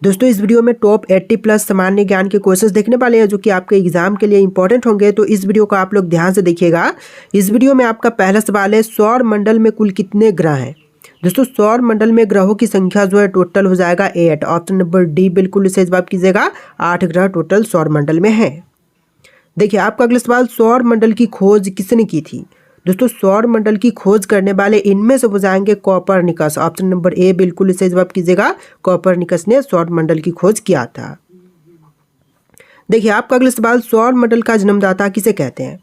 दोस्तों इस वीडियो में टॉप 80 प्लस सामान्य ज्ञान के क्वेश्चंस देखने वाले हैं जो कि आपके एग्जाम के लिए इंपॉर्टेंट होंगे। तो इस वीडियो को आप लोग ध्यान से देखिएगा। इस वीडियो में आपका पहला सवाल है, सौर मंडल में कुल कितने ग्रह हैं। दोस्तों सौर मंडल में ग्रहों की संख्या जो है टोटल हो जाएगा 8। ऑप्शन नंबर डी बिल्कुल सही जवाब कीजिएगा। 8 ग्रह टोटल सौर मंडल में है। देखिए आपका अगला सवाल, सौर मंडल की खोज किसने की थी। दोस्तों सौर मंडल की खोज करने वाले इनमें से हो जाएंगे कोपरनिकस। ऑप्शन नंबर ए बिल्कुल सही जवाब कीजिएगा। कोपरनिकस ने सौर मंडल की खोज किया था। देखिए आपका अगला सवाल, सौर मंडल का जन्मदाता किसे कहते हैं।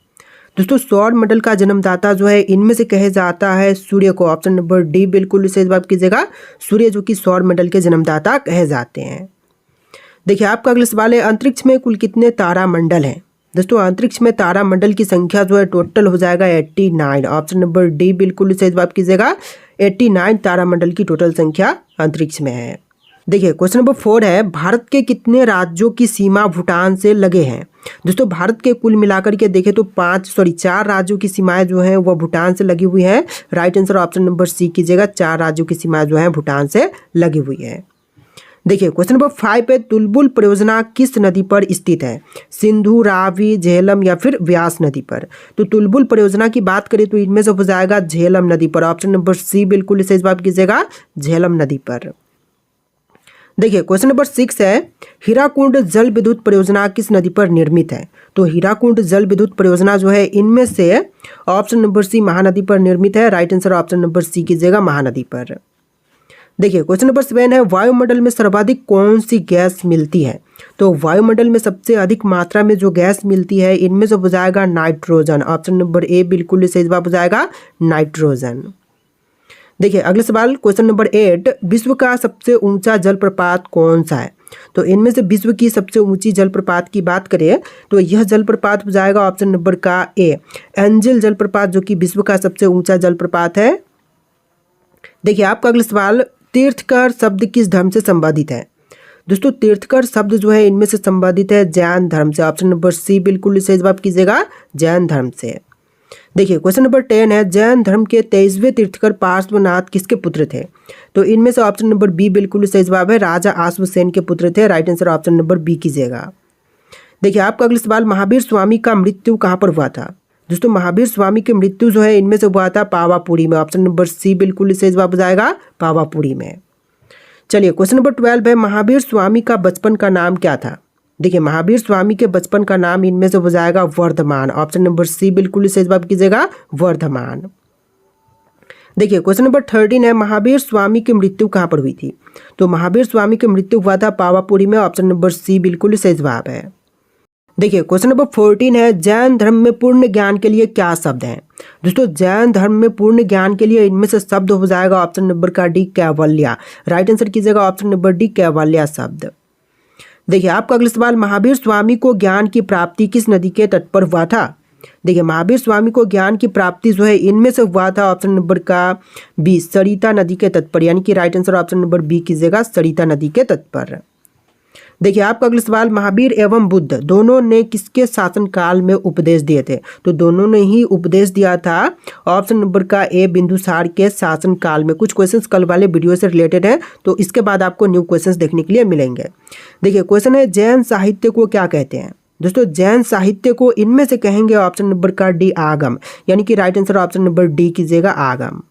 दोस्तों सौर मंडल का जन्मदाता जो है इनमें से कहे जाता है सूर्य को। ऑप्शन नंबर डी बिल्कुल सही जवाब कीजिएगा। सूर्य जो कि सौर मंडल के जन्मदाता कहे जाते हैं। देखिए आपका अगला सवाल है, अंतरिक्ष में कुल कितने तारा मंडल हैं। दोस्तों अंतरिक्ष में तारा मंडल की संख्या जो है टोटल हो जाएगा 89। ऑप्शन नंबर डी बिल्कुल सही जवाब कीजिएगा। 89 तारा मंडल की टोटल संख्या अंतरिक्ष में है। देखिए क्वेश्चन नंबर 4 है, भारत के कितने राज्यों की सीमा भूटान से लगे हैं। दोस्तों भारत के कुल मिलाकर के देखें तो 4 राज्यों की सीमाएं जो हैं वह भूटान से लगी हुई हैं। Right answer option number C कीजिएगा। 4 राज्यों की सीमाएं जो है भूटान से लगी हुई है। देखिए क्वेश्चन नंबर 5 है, तुलबुल परियोजना किस नदी पर स्थित है। सिंधु, रावी, झेलम या फिर व्यास नदी पर। तो तुलबुल परियोजना की बात करें तो इनमें से हो जाएगा झेलम नदी पर। ऑप्शन नंबर सी बिल्कुल सही जवाब कीजिएगा। झेलम नदी पर। देखिए क्वेश्चन नंबर 6 है, हीराकुंड जल विद्युत परियोजना किस नदी पर निर्मित है। तो हीराकुंड जल विद्युत परियोजना जो है इनमें से ऑप्शन नंबर सी महानदी पर निर्मित है। Right answer option number C कीजिएगा, महानदी पर। देखिए क्वेश्चन नंबर 7 है, वायुमंडल में सर्वाधिक कौन सी गैस मिलती है। तो वायुमंडल में सबसे अधिक मात्रा में जो गैस मिलती है इनमें से हो जाएगा नाइट्रोजन। ऑप्शन नंबर ए बिल्कुल सही जवाब हो जाएगा, नाइट्रोजन। देखिए अगला सवाल क्वेश्चन नंबर 8, विश्व का सबसे ऊंचा जलप्रपात कौन सा है। तो इनमें से विश्व की सबसे ऊंची जलप्रपात की बात करें तो यह जलप्रपात हो जाएगा ऑप्शन नंबर का ए, एंजल जलप्रपात, जो कि विश्व का सबसे ऊंचा जलप्रपात है। देखिए आपका अगला सवाल, तीर्थकर शब्द किस धर्म से संबंधित है। दोस्तों तीर्थकर शब्द जो है इनमें से संबंधित है जैन धर्म से। ऑप्शन नंबर सी बिल्कुल सही जवाब कीजिएगा, जैन धर्म से। देखिए क्वेश्चन नंबर 10 है, जैन धर्म के 23वें तीर्थकर पार्श्वनाथ किसके पुत्र थे। तो इनमें से ऑप्शन नंबर बी बिल्कुल सही जवाब है, राजा आश्वसेन के पुत्र थे। Right answer option number B कीजिएगा। देखिए आपका अगला सवाल, महावीर स्वामी का मृत्यु कहाँ पर हुआ था। दोस्तों महावीर स्वामी की मृत्यु जो है इनमें से हुआ था पावापुरी में। ऑप्शन नंबर सी बिल्कुल सही जवाब हो जाएगा, पावापुरी में। चलिए क्वेश्चन नंबर 12 है, महावीर स्वामी का बचपन का नाम क्या था। देखिए महावीर स्वामी के बचपन का नाम इनमें से हो जाएगा वर्धमान। ऑप्शन नंबर सी बिल्कुल सही जवाब कीजिएगा, वर्धमान। देखिए क्वेश्चन नंबर 13 है, महावीर स्वामी की मृत्यु कहाँ पर हुई थी। तो महावीर स्वामी की मृत्यु हुआ था पावापुरी में। ऑप्शन नंबर सी बिल्कुल सही जवाब है। देखिए क्वेश्चन नंबर 14 है, जैन धर्म में पूर्ण ज्ञान के लिए क्या शब्द हैं। दोस्तों जैन धर्म में पूर्ण ज्ञान के लिए इनमें से शब्द हो जाएगा ऑप्शन नंबर का डी, कैवल्या। राइट आंसर कीजिएगा ऑप्शन नंबर डी, कैवल्या शब्द। देखिए आपका अगला सवाल, महावीर स्वामी को ज्ञान की प्राप्ति किस नदी के तट पर हुआ था। देखिए महावीर स्वामी को ज्ञान की प्राप्ति जो है इनमें से हुआ था ऑप्शन नंबर का बी, सरिता नदी के तट पर। यानी कि right answer option number B कीजिएगा, सरिता नदी के तट पर। देखिए आपका अगला सवाल, महावीर एवं बुद्ध दोनों ने किसके शासनकाल में उपदेश दिए थे। तो दोनों ने ही उपदेश दिया था ऑप्शन नंबर का ए, बिंदुसार के शासनकाल में। कुछ क्वेश्चंस कल वाले वीडियो से रिलेटेड है, तो इसके बाद आपको न्यू क्वेश्चंस देखने के लिए मिलेंगे। देखिए क्वेश्चन है, जैन साहित्य को क्या कहते हैं। दोस्तों जैन साहित्य को इनमें से कहेंगे ऑप्शन नंबर का डी, आगम। यानी कि right answer option number D कीजिएगा, आगम।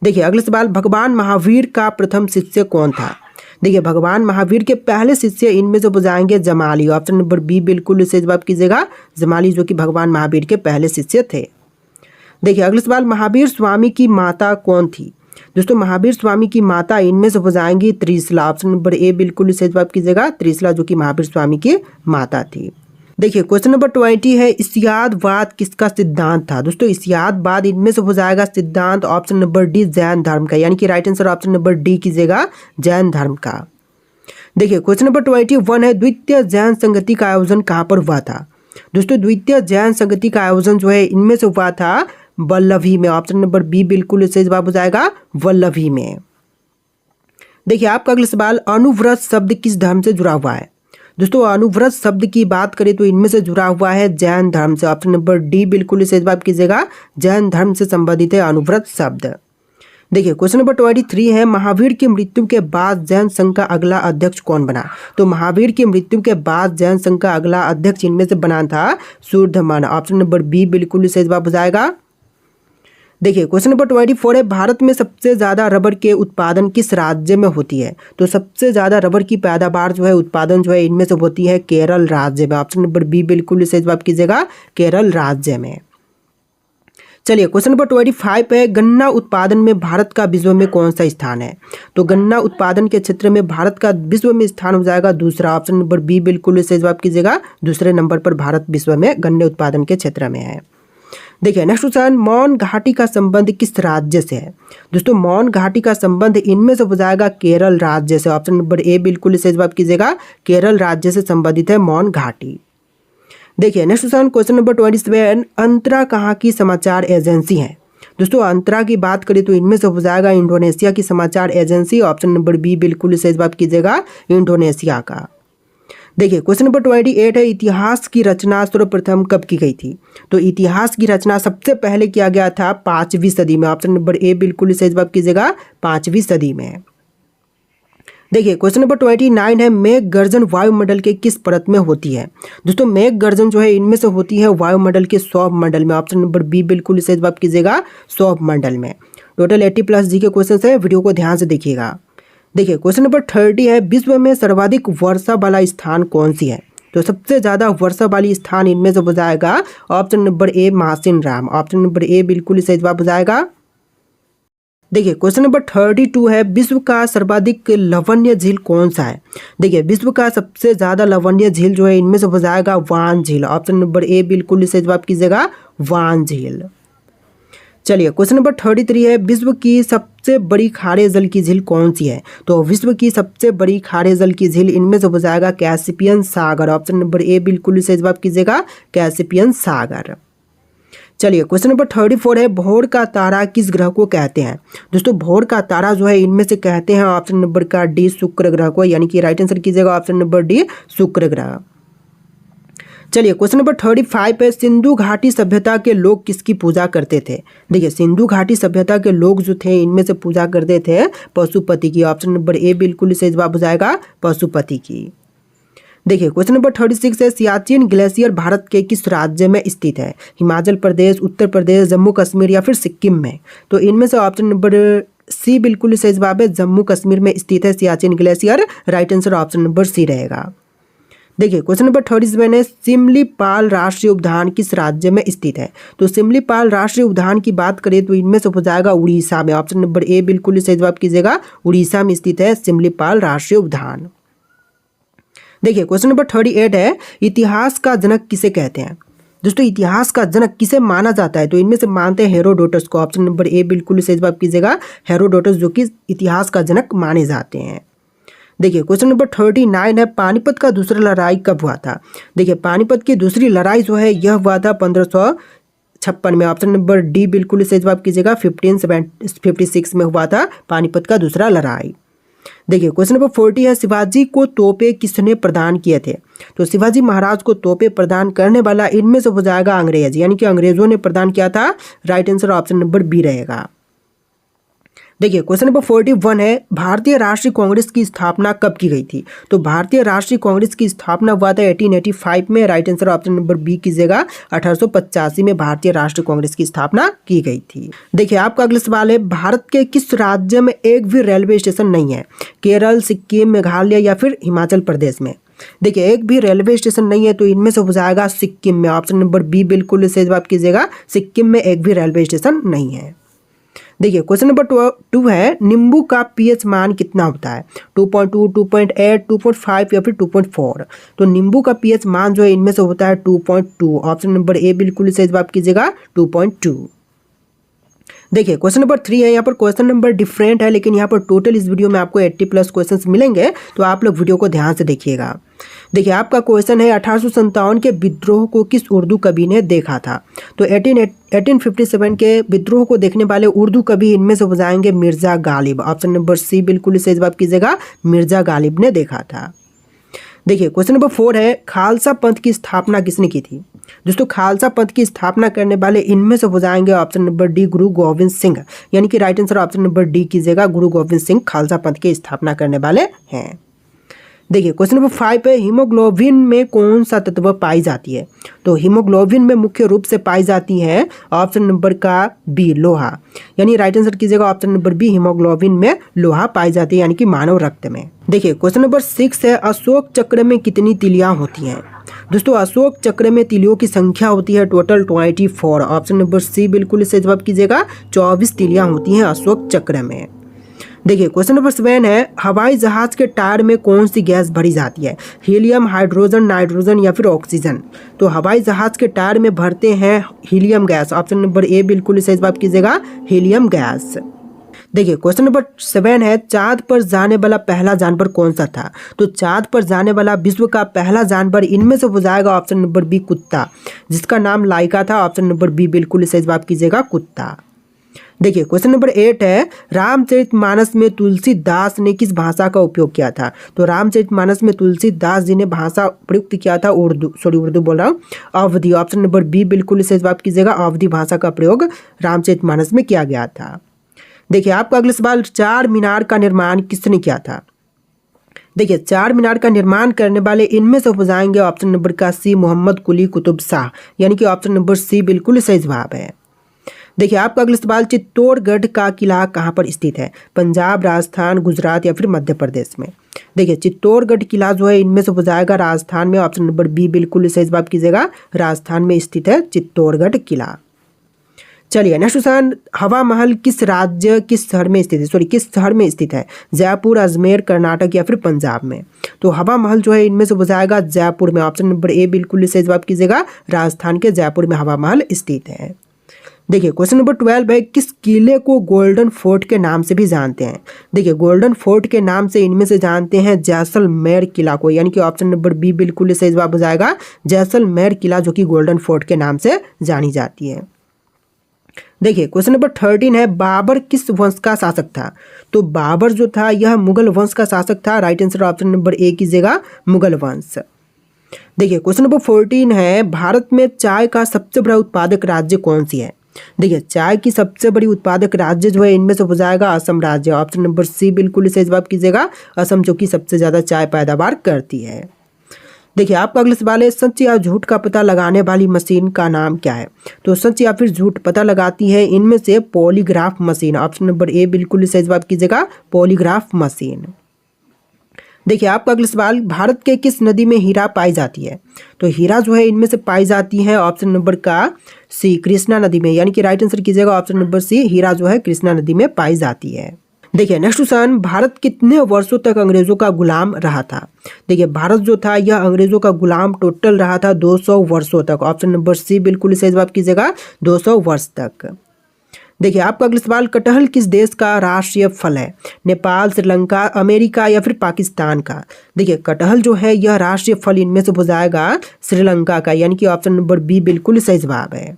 देखिए अगला सवाल, भगवान महावीर का प्रथम शिष्य कौन था। देखिए भगवान महावीर के पहले शिष्य इनमें से हो जाएंगे जमाली। ऑप्शन नंबर बी बिल्कुल सही जवाब कीजिएगा, जमाली, जो कि भगवान महावीर के पहले शिष्य थे। देखिए अगला सवाल, महावीर स्वामी की माता कौन थी। दोस्तों महावीर स्वामी की माता इनमें से हो जाएंगी त्रिशला। ऑप्शन नंबर ए बिल्कुल सही जवाब कीजिएगा, त्रिशला, जो कि महावीर स्वामी की माता थी। देखिए क्वेश्चन नंबर 20 है, इस्यादवाद किसका सिद्धांत था। दोस्तों इस्यादवाद इनमें से हो जाएगा सिद्धांत ऑप्शन नंबर डी, जैन धर्म का। यानी कि right answer option number D कीजिएगा, जैन धर्म का। देखिए क्वेश्चन नंबर 21 है, द्वितीय जैन संगति का आयोजन कहाँ पर हुआ था। दोस्तों द्वितीय जैन संगति का आयोजन जो है इनमें से हुआ था वल्लभी में। ऑप्शन नंबर बी बिल्कुल सही जवाब हो जाएगा, वल्लभी में। देखिए आपका अगला सवाल, अनुव्रत शब्द किस धर्म से जुड़ा हुआ है। दोस्तों अनुव्रत शब्द की बात करें तो इनमें से जुड़ा हुआ है जैन धर्म से। ऑप्शन नंबर डी बिल्कुल सही जवाब कीजिएगा, जैन धर्म से संबंधित है अनुव्रत शब्द। देखिए क्वेश्चन नंबर 23 है, महावीर की मृत्यु के बाद जैन संघ का अगला अध्यक्ष कौन बना? तो महावीर की मृत्यु के बाद जैन संघ का अगला अध्यक्ष इनमें से बना था सूरधमन। ऑप्शन नंबर बी बिल्कुल सही जवाब हो जाएगा। देखिए क्वेश्चन नंबर 24 है, भारत में सबसे ज़्यादा रबर के उत्पादन किस राज्य में होती है? तो सबसे ज़्यादा रबर की पैदावार जो है, उत्पादन जो है, इनमें से होती है केरल राज्य में। ऑप्शन नंबर बी बिल्कुल सही जवाब कीजिएगा, केरल राज्य में। चलिए क्वेश्चन नंबर 25 है, गन्ना उत्पादन में भारत का विश्व में कौन सा स्थान है? तो गन्ना उत्पादन के क्षेत्र में भारत का विश्व में स्थान हो जाएगा दूसरा। ऑप्शन नंबर बी बिल्कुल सही जवाब कीजिएगा, दूसरे नंबर पर भारत विश्व में गन्ने उत्पादन के क्षेत्र में है। देखिए नेक्स्ट क्वेश्चन, मौन घाटी का संबंध किस राज्य से है? दोस्तों मौन घाटी का संबंध इनमें से हो जाएगा केरल राज्य से। ऑप्शन नंबर ए बिल्कुल सही जवाब कीजिएगा, केरल राज्य से संबंधित है मौन घाटी। देखिए नेक्स्ट क्वेश्चन नंबर 27, अंतरा कहाँ की समाचार एजेंसी है? दोस्तों अंतरा की बात करें तो इनमें से हो जाएगा इंडोनेशिया की समाचार एजेंसी। ऑप्शन नंबर बी बिल्कुल सही जवाब कीजिएगा, इंडोनेशिया का। देखिए क्वेश्चन नंबर 28 है, इतिहास की रचना सर्वप्रथम कब की गई थी? तो इतिहास की रचना सबसे पहले किया गया था 5वीं सदी में। ऑप्शन नंबर ए बिल्कुल सही जवाब कीजिएगा, 5वीं सदी में। देखिए क्वेश्चन नंबर 29 है, मेघ गर्जन वायुमंडल के किस परत में होती है? दोस्तों मेघ गर्जन जो है इनमें से होती है वायुमंडल के सौभ मंडल में। ऑप्शन नंबर बी बिल्कुल सही जवाब कीजिएगा, सौभ मंडल में। टोटल 80+ जी के क्वेश्चन है, वीडियो को ध्यान से देखिएगा। देखिए क्वेश्चन नंबर 30 है, विश्व में सर्वाधिक वर्षा वाला स्थान कौन सी है? तो सबसे ज़्यादा वर्षा वाली स्थान इनमें से हो जाएगा ऑप्शन नंबर ए मासिन राम। ऑप्शन नंबर ए बिल्कुल सही जवाब हो जाएगा। देखिए क्वेश्चन नंबर 32 है, विश्व का सर्वाधिक लवणीय झील कौन सा है? देखिए विश्व का सबसे ज़्यादा लवणीय झील जो है इनमें से हो जाएगा वान झील। ऑप्शन नंबर ए बिल्कुल सही जवाब कीजिएगा, वान झील। चलिए क्वेश्चन नंबर 33 है, विश्व की सबसे बड़ी खारे जल की झील कौन सी है? तो विश्व की सबसे बड़ी खारे जल की झील इनमें से हो जाएगा Caspian Sagar. Option number A बिल्कुल सही जवाब कीजिएगा, कैस्पियन सागर। चलिए क्वेश्चन नंबर 34 है, भोर का तारा किस ग्रह को कहते हैं? दोस्तों भोर का तारा जो है इनमें से कहते हैं ऑप्शन नंबर का डी शुक्र ग्रह को, यानी कि राइट आंसर कीजिएगा ऑप्शन नंबर डी शुक्र ग्रह। चलिए क्वेश्चन नंबर 35 है, सिंधु घाटी सभ्यता के लोग किसकी पूजा करते थे? देखिए सिंधु घाटी सभ्यता के लोग जो थे इनमें से पूजा करते थे पशुपति की। ऑप्शन नंबर ए बिल्कुल सही जवाब हो जाएगा, पशुपति की। देखिए क्वेश्चन नंबर 36 है, सियाचिन ग्लेशियर भारत के किस राज्य में स्थित है? हिमाचल प्रदेश, उत्तर प्रदेश, जम्मू कश्मीर या फिर सिक्किम में? तो इनमें से ऑप्शन नंबर सी बिल्कुल सही जवाब है, जम्मू कश्मीर में स्थित है Siachen glacier. Right answer option number C रहेगा। देखिए क्वेश्चन नंबर 37 है, सिमलीपाल राष्ट्रीय उद्यान किस राज्य में स्थित है? तो सिमलीपाल राष्ट्रीय उद्यान की बात करें तो इनमें से हो जाएगा उड़ीसा में। ऑप्शन नंबर ए बिल्कुल सही जवाब कीजिएगा, उड़ीसा में स्थित है सिमलीपाल राष्ट्रीय उद्यान। देखिए क्वेश्चन नंबर 38 है, इतिहास का जनक किसे कहते हैं? दोस्तों इतिहास का जनक किसे माना जाता है? तो इनमें से मानते हैं हेरोडोटस को। ऑप्शन नंबर ए बिल्कुल सही जवाब कीजिएगा, हेरोडोटस जो कि इतिहास का जनक माने जाते हैं। देखिए क्वेश्चन नंबर 39 है, पानीपत का दूसरा लड़ाई कब हुआ था? देखिए पानीपत की दूसरी लड़ाई जो है यह हुआ था 1556 में। ऑप्शन नंबर डी बिल्कुल सही जवाब कीजिएगा, 1556 में हुआ था पानीपत का दूसरा लड़ाई। देखिए क्वेश्चन नंबर 40 है, शिवाजी को तोपे किसने प्रदान किए थे? तो शिवाजी महाराज को तोपे प्रदान करने वाला इनमें से हो जाएगा अंग्रेज, यानी कि अंग्रेजों ने प्रदान किया था। Right answer option number B रहेगा। देखिए क्वेश्चन नंबर 41 है, भारतीय राष्ट्रीय कांग्रेस की स्थापना कब की गई थी? तो भारतीय राष्ट्रीय कांग्रेस की स्थापना हुआ था 1885 में। Right answer option number B कीजिएगा, 1885 में भारतीय राष्ट्रीय कांग्रेस की स्थापना की गई थी। देखिए आपका अगला सवाल है, भारत के किस राज्य में एक भी रेलवे स्टेशन नहीं है? केरल, सिक्किम, मेघालय या फिर हिमाचल प्रदेश में? देखिए एक भी रेलवे स्टेशन नहीं है तो इनमें से हो जाएगा सिक्किम में। ऑप्शन नंबर बी बिल्कुल सही जवाब कीजिएगा, सिक्किम में एक भी रेलवे स्टेशन नहीं है। देखिए क्वेश्चन नंबर 2 है, नींबू का पीएच मान कितना होता है? 2.2, 2.8, 2.5 या फिर 2.4? तो नींबू का पीएच मान जो है इनमें से होता है 2.2। ऑप्शन नंबर ए बिल्कुल सही जवाब कीजिएगा, 2.2। देखिए क्वेश्चन नंबर 3 है, यहाँ पर क्वेश्चन नंबर डिफरेंट है लेकिन यहाँ पर टोटल इस वीडियो में आपको 80+ क्वेश्चंस मिलेंगे, तो आप लोग वीडियो को ध्यान से देखिएगा। देखिए आपका क्वेश्चन है, 1857 के विद्रोह को किस उर्दू कवि ने देखा था? तो 1857 के विद्रोह को देखने वाले उर्दू कवि इनमें से हो जाएंगे Mirza Ghalib. Option number C बिल्कुल सही जवाब कीजिएगा, मिर्जा गालिब ने देखा था। देखिए क्वेश्चन नंबर 4 है, खालसा पंथ की स्थापना किसने की थी? दोस्तों खालसा पंथ की स्थापना करने वाले इनमें से हो जाएंगे ऑप्शन नंबर डी गुरु गोविंद सिंह, यानी कि right answer option number D कीजिएगा, गुरु गोविंद सिंह खालसा पंथ की स्थापना करने वाले हैं। देखिए क्वेश्चन नंबर 5 है, हीमोग्लोबिन में कौन सा तत्व पाई जाती है? तो हीमोग्लोबिन में मुख्य रूप से पाई जाती है ऑप्शन नंबर का बी लोहा, यानी राइट आंसर कीजिएगा ऑप्शन नंबर बी, हीमोग्लोबिन में लोहा पाई जाती है, यानी कि मानव रक्त में। देखिए क्वेश्चन नंबर 6 है, अशोक चक्र में कितनी तिलियां होती हैं? दोस्तों अशोक चक्र में तिलियों की संख्या होती है टोटल 24, ऑप्शन नंबर सी बिल्कुल सही जवाब कीजिएगा, 24 तिलियां होती हैं अशोक चक्र में। देखिए क्वेश्चन नंबर 7 है, हवाई जहाज के टायर में कौन सी गैस भरी जाती है? हीलियम, हाइड्रोजन, नाइट्रोजन या फिर ऑक्सीजन? तो हवाई जहाज के टायर में भरते हैं helium gas, option number A बिल्कुल सही जवाब कीजिएगा, हीलियम गैस। देखिए क्वेश्चन नंबर 7 है, चांद पर जाने वाला पहला जानवर कौन सा था? तो चांद पर जाने वाला विश्व का पहला जानवर इनमें से हो जाएगा ऑप्शन नंबर बी कुत्ता, जिसका नाम लाइका था, ऑप्शन नंबर बी बिल्कुल सही जवाब कीजिएगा, कुत्ता। देखिए क्वेश्चन नंबर 8 है, रामचरितमानस में तुलसीदास ने किस भाषा का उपयोग किया था? तो रामचरितमानस में तुलसीदास जी ने भाषा प्रयुक्त किया था उर्दू बोल रहा हूँ, अवधी, ऑप्शन नंबर बी बिल्कुल सही जवाब कीजिएगा, अवधी भाषा का प्रयोग रामचरितमानस में किया गया था। देखिए आपका अगला सवाल, चार मीनार का निर्माण किसने किया था? देखिए चार मीनार का निर्माण करने वाले इनमें से हो जाएंगे ऑप्शन नंबर का सी मोहम्मद कुली कुतुब शाह, यानी कि ऑप्शन नंबर सी बिल्कुल सही जवाब है। देखिए आपका अगला सवाल, चित्तौड़गढ़ का किला कहाँ पर स्थित है? पंजाब, राजस्थान, गुजरात या फिर मध्य प्रदेश में? देखिए चित्तौड़गढ़ किला जो है इनमें से हो जाएगा राजस्थान में, ऑप्शन नंबर बी बिल्कुल सही जवाब कीजिएगा, राजस्थान में स्थित है चित्तौड़गढ़ किला। चलिए नेक्स्ट क्वेश्चन, हवा महल किस राज्य किस शहर में स्थित है? किस शहर में स्थित है? जयपुर, अजमेर, कर्नाटक या फिर पंजाब में? तो हवा महल जो है इनमें से हो जाएगा जयपुर में, ऑप्शन नंबर ए बिल्कुल सही जवाब कीजिएगा, राजस्थान के जयपुर में हवा महल स्थित है। देखिए क्वेश्चन नंबर 12 है, किस किले को गोल्डन फोर्ट के नाम से भी जानते हैं? देखिए गोल्डन फोर्ट के नाम से इनमें से जानते हैं जैसलमेर किला को, यानी कि ऑप्शन नंबर बी बिल्कुल सही जवाब हो जाएगा, जैसलमेर किला जो कि गोल्डन फोर्ट के नाम से जानी जाती है। देखिए क्वेश्चन नंबर 13 है, बाबर किस वंश का शासक था? तो बाबर जो था यह मुगल वंश का शासक था, right answer option number A कीजिएगा, मुगल वंश। देखिए क्वेश्चन नंबर 14 है, भारत में चाय का सबसे बड़ा उत्पादक राज्य कौन सी है? देखिए चाय की सबसे बड़ी उत्पादक राज्य जो है इनमें से हो जाएगा असम राज्य, ऑप्शन नंबर सी बिल्कुल सही जवाब कीजिएगा, असम जो कि सबसे ज्यादा चाय पैदावार करती है। देखिए आपका अगला सवाल है, सच या झूठ का पता लगाने वाली मशीन का नाम क्या है? तो सच या फिर झूठ पता लगाती है इनमें से polygraph machine, option number A बिल्कुल सही जवाब कीजिएगा, पॉलीग्राफ मशीन। देखिए आपका अगला सवाल, भारत के किस नदी में हीरा पाई जाती है? तो हीरा जो है इनमें से पाई जाती है ऑप्शन नंबर का सी कृष्णा नदी में, यानी कि राइट आंसर कीजिएगा ऑप्शन नंबर सी, हीरा जो है कृष्णा नदी में पाई जाती है। देखिए नेक्स्ट क्वेश्चन, भारत कितने वर्षों तक अंग्रेजों का गुलाम रहा था? देखिए भारत जो था यह अंग्रेजों का गुलाम टोटल रहा था 200 वर्षों तक, ऑप्शन नंबर सी बिल्कुल सही जवाब कीजिएगा, 200 वर्ष तक। देखिए आपका अगला सवाल, कटहल किस देश का राष्ट्रीय फल है? नेपाल, श्रीलंका, अमेरिका या फिर पाकिस्तान का? देखिए कटहल जो है यह राष्ट्रीय फल इनमें से हो जाएगा श्रीलंका का, यानी कि ऑप्शन नंबर बी बिल्कुल सही जवाब है।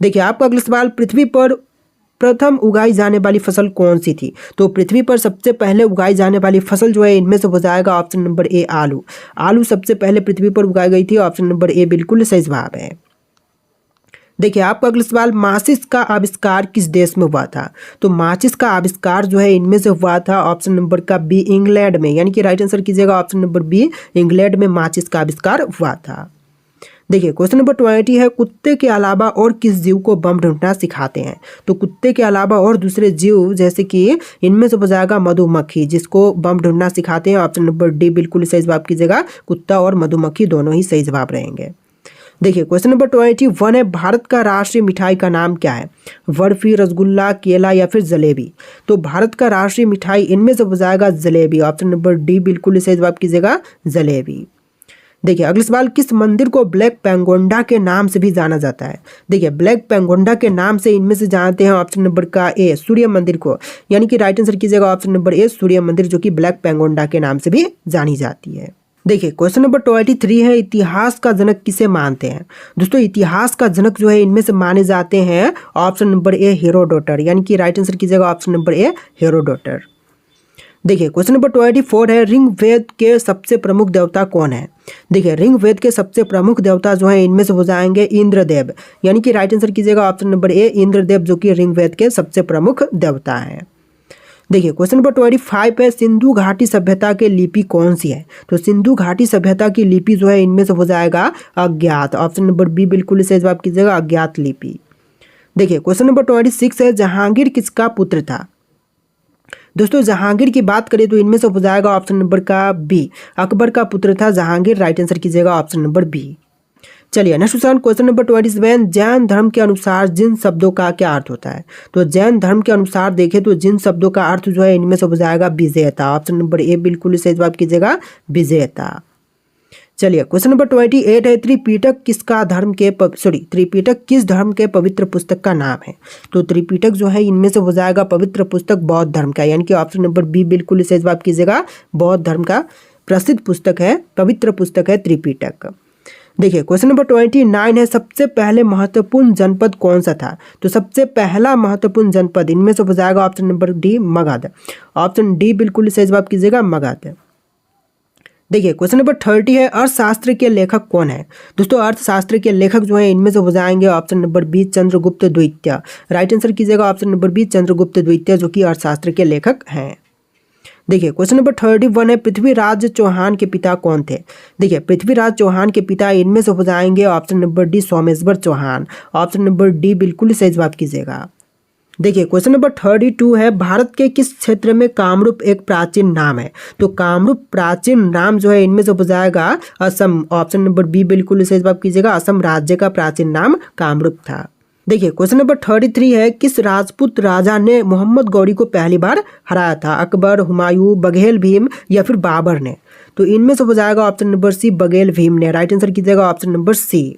देखिए आपका अगला सवाल, पृथ्वी पर प्रथम उगाई जाने वाली फसल कौन सी थी? तो पृथ्वी पर सबसे पहले उगाई जाने वाली फसल जो है इनमें से हो जाएगा ऑप्शन नंबर ए आलू, आलू सबसे पहले पृथ्वी पर उगाई गई थी, ऑप्शन नंबर ए बिल्कुल सही जवाब है। देखिए आपका अगला सवाल, माचिस का आविष्कार किस देश में हुआ था? तो माचिस का आविष्कार जो है इनमें से हुआ था ऑप्शन नंबर का बी इंग्लैंड में, यानी कि राइट आंसर कीजिएगा ऑप्शन नंबर बी, इंग्लैंड में माचिस का आविष्कार हुआ था। देखिए क्वेश्चन नंबर 20 है, कुत्ते के अलावा और किस जीव को बम ढूंढना सिखाते हैं? तो कुत्ते के अलावा और दूसरे जीव जैसे कि इनमें से हो जाएगा मधुमक्खी, जिसको बम ढूंढना सिखाते हैं, ऑप्शन नंबर डी बिल्कुल सही जवाब कीजिएगा, कुत्ता और मधुमक्खी दोनों ही सही जवाब रहेंगे। देखिए क्वेश्चन नंबर 21 है, भारत का राष्ट्रीय मिठाई का नाम क्या है? बर्फी, रसगुल्ला, केला या फिर जलेबी? तो भारत का राष्ट्रीय मिठाई इनमें से हो जाएगा जलेबी, ऑप्शन नंबर डी बिल्कुल सही जवाब कीजिएगा, जलेबी। देखिए अगला सवाल, किस मंदिर को ब्लैक पेंगोंडा के नाम से भी जाना जाता है? देखिए ब्लैक पेंगोंडा के नाम से इनमें से जानते हैं ऑप्शन नंबर का ए सूर्य मंदिर को, यानी कि राइट आंसर कीजिएगा ऑप्शन नंबर ए सूर्य मंदिर, जो कि ब्लैक पेंगोंडा के नाम से भी जानी जाती है। देखिए क्वेश्चन नंबर 23 है, इतिहास का जनक किसे मानते हैं? दोस्तों इतिहास का जनक जो है इनमें से माने जाते हैं ऑप्शन नंबर ए हेरोडोटर, यानी कि राइट आंसर कीजिएगा ऑप्शन नंबर ए हेरोडोटर। देखिए क्वेश्चन नंबर 24 है, ऋग्वेद के सबसे प्रमुख देवता कौन है। देखिए ऋग्वेद के सबसे प्रमुख देवता जो है इनमें से हो जाएंगे इंद्रदेव, यानी कि राइट आंसर कीजिएगा ऑप्शन नंबर ए इंद्रदेव, जो कि ऋग्वेद के सबसे प्रमुख देवता है। देखिए क्वेश्चन नंबर 25 है, सिंधु घाटी सभ्यता की लिपि कौन सी है। तो सिंधु घाटी सभ्यता की लिपि जो है इनमें से हो जाएगा अज्ञात, ऑप्शन नंबर बी बिल्कुल सही जवाब कीजिएगा, अज्ञात लिपि। देखिए क्वेश्चन नंबर 26 है, जहांगीर किसका पुत्र था। दोस्तों जहांगीर की बात करें तो इनमें से हो जाएगा ऑप्शन नंबर का बी, अकबर का पुत्र था जहांगीर, राइट आंसर कीजिएगा ऑप्शन नंबर बी। चलिए नेक्स्ट क्वेश्चन नंबर 27, जैन धर्म के अनुसार जिन शब्दों का क्या अर्थ होता है। तो जैन धर्म के अनुसार देखें तो जिन शब्दों का अर्थ जो है इनमें से हो जाएगा विजेता, ऑप्शन नंबर ए बिल्कुल सही जवाब कीजिएगा, विजेता। चलिए क्वेश्चन नंबर 28 है, त्रिपिटक किस धर्म के पवित्र पुस्तक का नाम है। तो त्रिपिटक जो है इनमें से हो जाएगा पवित्र पुस्तक बौद्ध धर्म का, यानी कि ऑप्शन नंबर बी बिल्कुल सही जवाब कीजिएगा, बौद्ध धर्म का प्रसिद्ध पुस्तक है, पवित्र पुस्तक है त्रिपिटक। देखिए क्वेश्चन नंबर 29 है, सबसे पहले महत्वपूर्ण जनपद कौन सा था। तो सबसे पहला महत्वपूर्ण जनपद इनमें से हो जाएगा option number D Magadh, option D बिल्कुल सही जवाब कीजिएगा, मगध। देखिए क्वेश्चन नंबर 30 है, अर्थशास्त्र के लेखक कौन है। दोस्तों अर्थशास्त्र के लेखक जो है इनमें से हो जाएंगे ऑप्शन नंबर बी चंद्रगुप्त द्वितीय, राइट आंसर कीजिएगा ऑप्शन नंबर बी चंद्रगुप्त द्वितीय, जो कि अर्थशास्त्र के लेखक हैं। देखिए क्वेश्चन नंबर 31 है, पृथ्वीराज चौहान के पिता कौन थे। देखिए पृथ्वीराज चौहान के पिता इनमें से हो जाएंगे option number D Someshwar Chauhan, option number D बिल्कुल सही जवाब कीजिएगा। देखिए क्वेश्चन नंबर 32 है, भारत के किस क्षेत्र में कामरूप एक प्राचीन नाम है। तो कामरूप प्राचीन नाम जो है इनमें से हो जाएगा असम, ऑप्शन नंबर बी बिल्कुल सही जवाब कीजिएगा, असम राज्य का प्राचीन नाम कामरूप था। देखिए क्वेश्चन नंबर 33 है, किस राजपूत राजा ने मोहम्मद गौरी को पहली बार हराया था। अकबर, हुमायूं, बघेल भीम या फिर बाबर ने। तो इनमें से हो जाएगा option number C Baghel Bhim ने, राइट आंसर कीजिएगा ऑप्शन नंबर सी।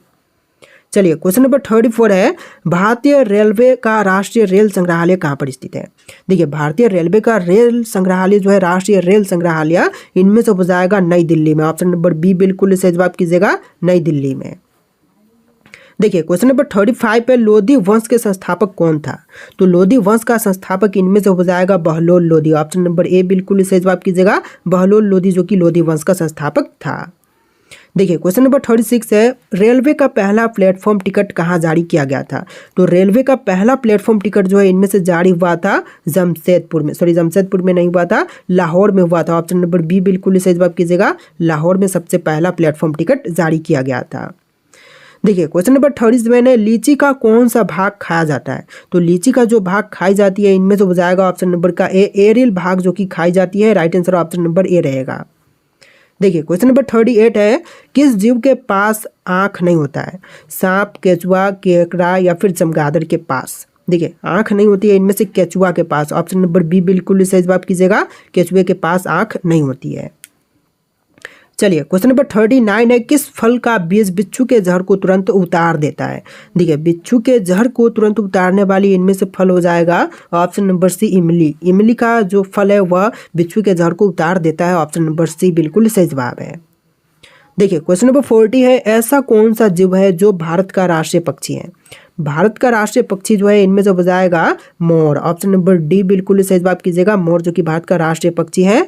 चलिए क्वेश्चन नंबर 34 है, भारतीय रेलवे का राष्ट्रीय रेल संग्रहालय कहाँ पर स्थित है। देखिए भारतीय रेलवे का रेल संग्रहालय जो है राष्ट्रीय रेल संग्रहालय इनमें से हो जाएगा नई दिल्ली में, ऑप्शन नंबर बी बिल्कुल सही जवाब कीजिएगा, नई दिल्ली में। देखिए क्वेश्चन नंबर 35 पे लोधी वंश के संस्थापक कौन था। तो लोधी वंश का संस्थापक इनमें से हो जाएगा Bahlol Lodhi, option number A बिल्कुल सही जवाब कीजिएगा, बहलोल लोधी, जो कि लोधी वंश का संस्थापक था। देखिए क्वेश्चन नंबर 36 है, रेलवे का पहला प्लेटफॉर्म टिकट कहाँ जारी किया गया था। तो रेलवे का पहला प्लेटफॉर्म टिकट जो है इनमें से जारी हुआ था जमशेदपुर में नहीं हुआ था, लाहौर में हुआ था, ऑप्शन नंबर बी बिल्कुल सही जवाब कीजिएगा, लाहौर में सबसे पहला प्लेटफॉर्म टिकट जारी किया गया था। देखिए क्वेश्चन नंबर 37 है, लीची का कौन सा भाग खाया जाता है। तो लीची का जो भाग खाई जाती है इनमें से हो जाएगा ऑप्शन नंबर का ए एरियल भाग, जो कि खाई जाती है, right answer option number A रहेगा। देखिए क्वेश्चन नंबर 38 है, किस जीव के पास आँख नहीं होता है। सांप, केचुआ, केकड़ा या फिर चमगादड़ के पास। देखिए आँख नहीं होती है इनमें से केचुआ के पास, ऑप्शन नंबर बी बिल्कुल सही जवाब कीजिएगा, केचुए के पास आँख नहीं होती है। चलिए क्वेश्चन नंबर 39 है, किस फल का बीज बिच्छू के जहर को तुरंत उतार देता है। देखिए बिच्छू के जहर को तुरंत उतारने वाली इनमें से फल हो जाएगा ऑप्शन नंबर सी इमली। इमली का जो फल है वह बिच्छू के जहर को उतार देता है, ऑप्शन नंबर सी बिल्कुल सही जवाब है। देखिए क्वेश्चन नंबर 40 है, ऐसा कौन सा जीव है जो भारत का राष्ट्रीय पक्षी है। भारत का राष्ट्रीय पक्षी जो है इनमें से हो जाएगा मोर, ऑप्शन नंबर डी बिल्कुल सही जवाब कीजिएगा, मोर, जो कि भारत का राष्ट्रीय पक्षी है।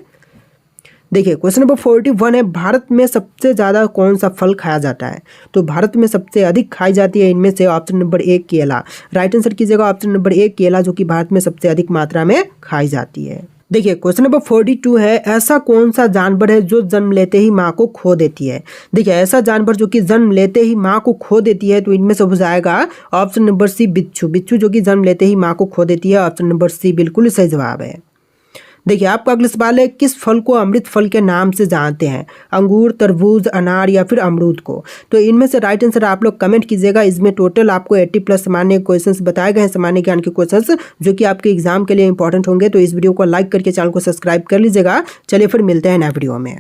देखिए क्वेश्चन नंबर 41 है, भारत में सबसे ज़्यादा कौन सा फल खाया जाता है। तो भारत में सबसे अधिक खाई जाती है इनमें से ऑप्शन नंबर ए केला, राइट आंसर कीजिएगा ऑप्शन नंबर ए केला, जो कि भारत में सबसे अधिक मात्रा में खाई जाती है। देखिए क्वेश्चन नंबर 42 है, ऐसा कौन सा जानवर है जो जन्म लेते ही माँ को खो देती है। देखिए ऐसा जानवर जो कि जन्म लेते ही माँ को खो देती है तो इनमें से हो जाएगा ऑप्शन नंबर सी बिच्छू, बिच्छू जो कि जन्म लेते ही माँ को खो देती है, ऑप्शन नंबर सी बिल्कुल सही जवाब है। देखिए आपका अगला सवाल है, किस फल को अमृत फल के नाम से जानते हैं। अंगूर, तरबूज, अनार या फिर अमरूद को। तो इनमें से राइट आंसर आप लोग कमेंट कीजिएगा। इसमें टोटल आपको 80+ सामान्य क्वेश्चंस बताए गए हैं, सामान्य ज्ञान के क्वेश्चंस जो कि आपके एग्जाम के लिए इंपॉर्टेंट होंगे। तो इस वीडियो को लाइक करके चैनल को सब्सक्राइब कर लीजिएगा। चलिए फिर मिलते हैं नए वीडियो में।